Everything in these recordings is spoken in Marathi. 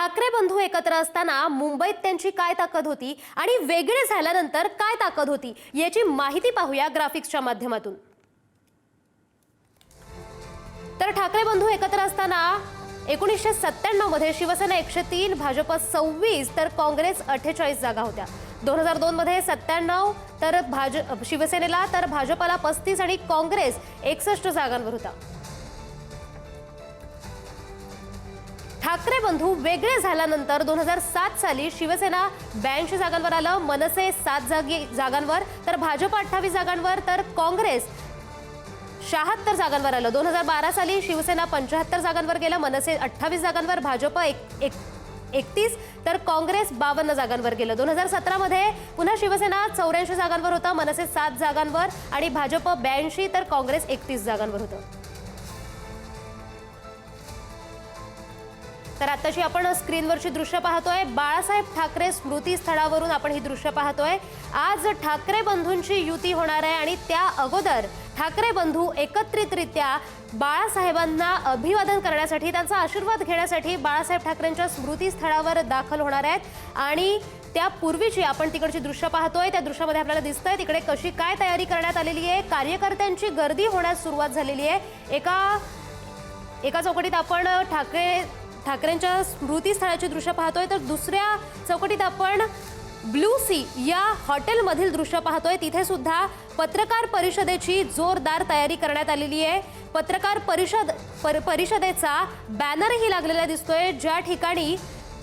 ठाकरे बंधू एकत्र असताना मुंबईत त्यांची काय ताकद होती आणि वेगळे झाल्यानंतर काय ताकद होती याची माहिती पाहूया ग्राफिक्सच्या माध्यमातून। तर ठाकरे बंधू एकत्र असताना 1997 मध्ये शिवसेना 103, भाजप 26 तर काँग्रेस 48 जागा होत्या। 2002 मध्ये 97 तर शिवसेनेला तर भाजपला 35 आणि काँग्रेस 61 जागांवर होता। ठाकरे बंधू वेगळे झाल्यानंतर 2007 साली शिवसेना 82 जागांवर आलं, मनसे 7 जागांवर तर भाजप 28 जागांवर तर काँग्रेस 76 जागांवर आलं। 2012 साली शिवसेना 75 जागांवर गेलं, मनसे 28 जागांवर, भाजप 31 तर काँग्रेस 52 जागांवर गेलं। 2017 मध्ये पुन्हा शिवसेना 84 जागांवर होतं, मनसे 7 जागांवर आणि भाजप 82 तर काँग्रेस 31 जागांवर होतं। तर आताची आपण स्क्रीनवरची दृश्य पाहतोय, बाळासाहेब ठाकरे स्मृती स्थळावरून आपण ही दृश्य पाहतोय। आज ठाकरे बंधूंची युती होणार आहे आणि त्या अगोदर ठाकरे बंधू एकत्रितरित्या बाळासाहेबांना अभिवादन करण्यासाठी, त्यांचा आशीर्वाद घेण्यासाठी बाळासाहेब ठाकरेंच्या स्मृती स्थळावर दाखल होणार आहेत। आणि त्यापूर्वीची आपण तिकडची दृश्य पाहतोय, त्या दृश्यामध्ये आपल्याला दिसतंय तिकडे कशी काय तयारी करण्यात आलेली आहे। कार्यकर्त्यांची गर्दी होण्यास सुरुवात झालेली आहे। एका चौकटीत आपण ठाकरेंच्या स्मृती स्थळाची दृश्य पाहतोय, तर दुसऱ्या चौकटीत आपण ब्लू सी या हॉटेलमधील दृश्य पाहतोय। तिथे सुद्धा पत्रकार परिषदेची जोरदार तयारी करण्यात आलेली आहे। पत्रकार परिषदेचा बॅनरही लागलेला दिसतोय, ज्या ठिकाणी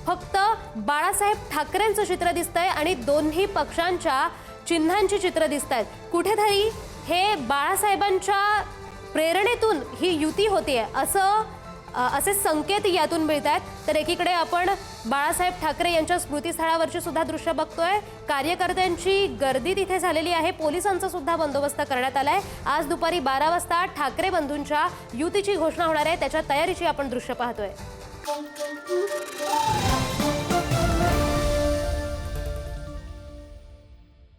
फक्त बाळासाहेब ठाकरेंचं चित्र दिसतंय आणि दोन्ही पक्षांच्या चिन्हांची चित्र दिसतात। कुठेतरी हे बाळासाहेबांच्या प्रेरणेतून ही युती होते असे संकेत यातून मिळतात। तर एकीकडे आपण बाळासाहेब ठाकरे यांच्या स्मृतीस्थळावरची सुद्धा दृश्य बघतोय, कार्यकर्त्यांची गर्दी तिथे झालेली आहे, पोलिसांचा सुद्धा बंदोबस्त करण्यात आलाय। आज दुपारी 12 वाजता ठाकरे बंधूंच्या युतीची घोषणा होणार आहे, त्याच्या तयारीची आपण दृश्य पाहतोय।